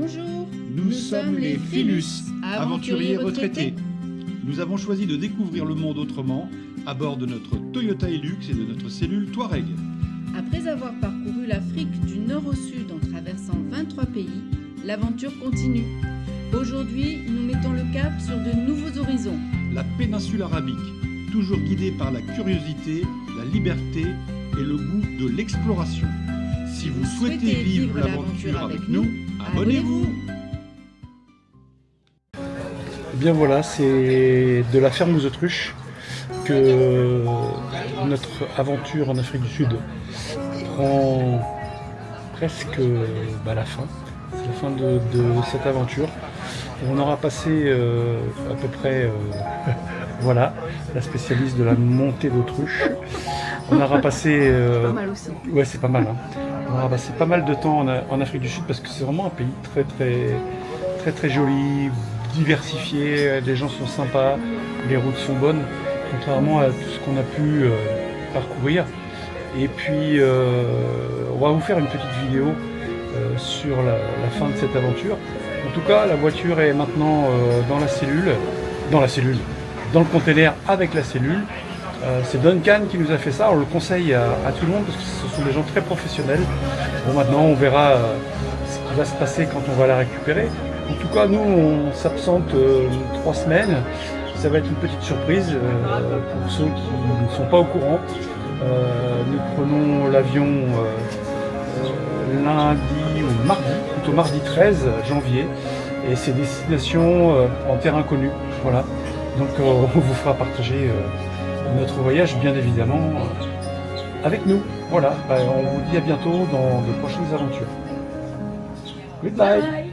Bonjour, Nous sommes les Philus, aventuriers retraités. Nous avons choisi de découvrir le monde autrement à bord de notre Toyota Hilux et de notre cellule Touareg. Après avoir parcouru l'Afrique du nord au sud en traversant 23 pays, l'aventure continue. Aujourd'hui, nous mettons le cap sur de nouveaux horizons. La péninsule arabique, toujours guidée par la curiosité, la liberté et le goût de l'exploration. Si vous souhaitez vivre l'aventure avec nous, abonnez-vous. Eh bien voilà, c'est de la ferme aux autruches que notre aventure en Afrique du Sud prend presque la fin. C'est la fin de cette aventure. On aura passé à peu près, voilà, la spécialiste de la montée d'autruche. On aura passé... C'est pas mal aussi. Ouais, c'est pas mal. Hein. On aura passé pas mal de temps en Afrique du Sud parce que c'est vraiment un pays très joli, diversifié, les gens sont sympas, les routes sont bonnes, contrairement à tout ce qu'on a pu parcourir. Et puis, on va vous faire une petite vidéo sur la fin de cette aventure. En tout cas, la voiture est maintenant dans le container avec la cellule. C'est Duncan qui nous a fait ça, on le conseille à tout le monde parce que ce sont des gens très professionnels. Bon, maintenant on verra ce qui va se passer quand on va la récupérer. En tout cas, nous on s'absente 3 semaines. Ça va être une petite surprise pour ceux qui ne sont pas au courant. Nous prenons l'avion lundi ou mardi, plutôt mardi 13 janvier. Et c'est destination en terre inconnue. Voilà. Donc on vous fera partager notre voyage bien évidemment avec nous. Voilà, on vous dit à bientôt dans de prochaines aventures. Goodbye. Bye.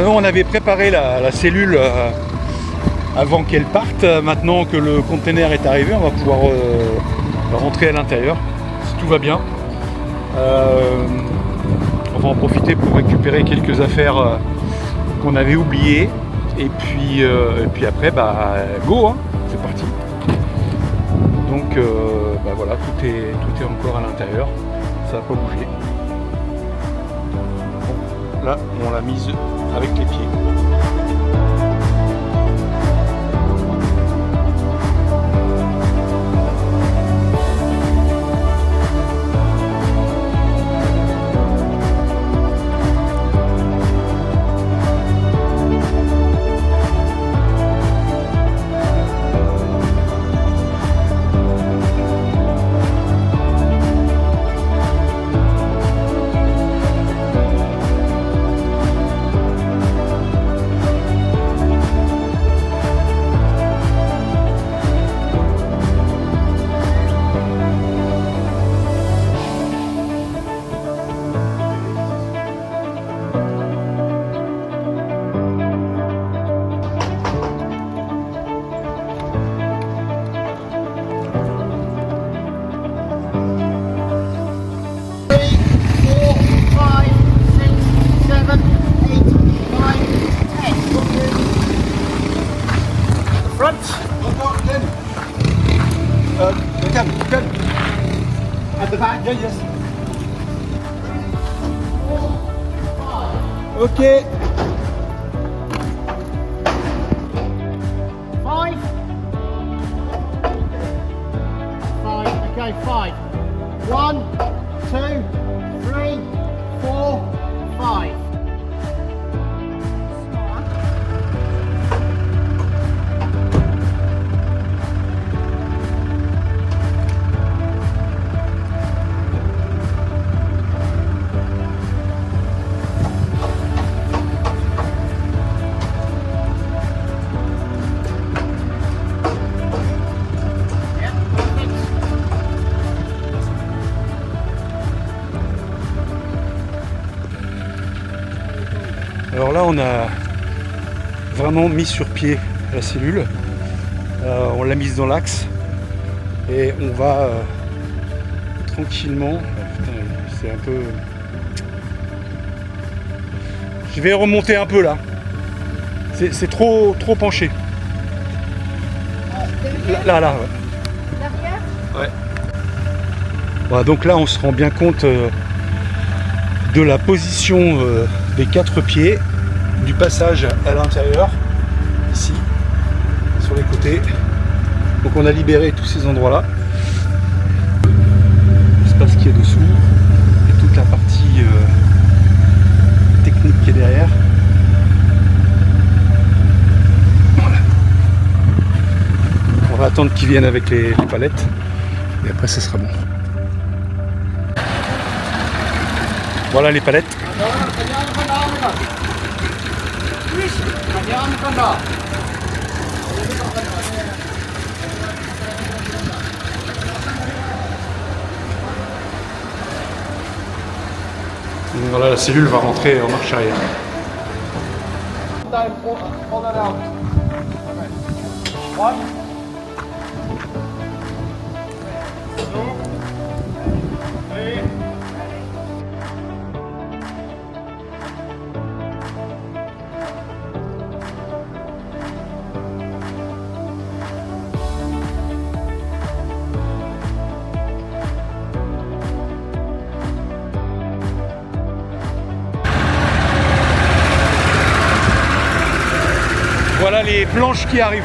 Nous, on avait préparé la cellule avant qu'elle parte. Maintenant que le container est arrivé, on va pouvoir rentrer à l'intérieur si tout va bien. On va en profiter pour récupérer quelques affaires qu'on avait oubliées. Et puis après, go, hein, c'est parti. Donc voilà, tout est encore à l'intérieur. Ça va pas bouger. Bon, là, on l'a mise avec les pieds. At the back? Yeah, yes. Ok. 5. 5. Okay, 5. 1, 2, 3, 4, 5. Alors là, on a vraiment mis sur pied la cellule. On l'a mise dans l'axe et on va tranquillement. Putain, c'est un peu. Je vais remonter un peu là. C'est trop penché. Là, ouais. L'arrière? Ouais. Voilà, donc là, on se rend bien compte de la position des 4 pieds, du passage à l'intérieur, ici, sur les côtés. Donc on a libéré tous ces endroits-là. L'espace qui est dessous et toute la partie technique qui est derrière. Voilà. On va attendre qu'ils viennent avec les palettes et après ça sera bon. Voilà les palettes. Voilà, la cellule va rentrer en marche arrière. Voilà les planches qui arrivent.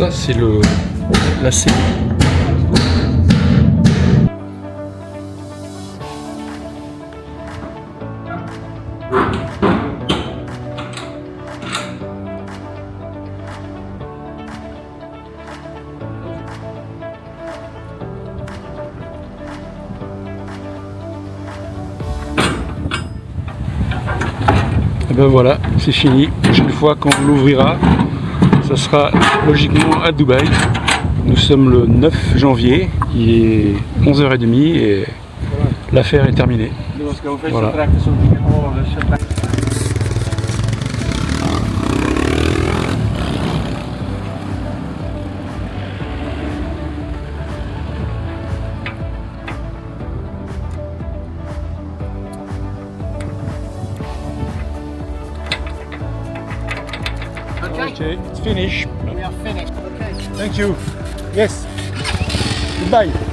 Ça, c'est la C. Et ben voilà, c'est fini. La prochaine fois quand on l'ouvrira, ça sera logiquement à Dubaï. Nous sommes le 9 janvier, il est 11h30 et l'affaire est terminée. Voilà. Okay, it's finished. We are finished. Okay. Thank you. Yes. Goodbye.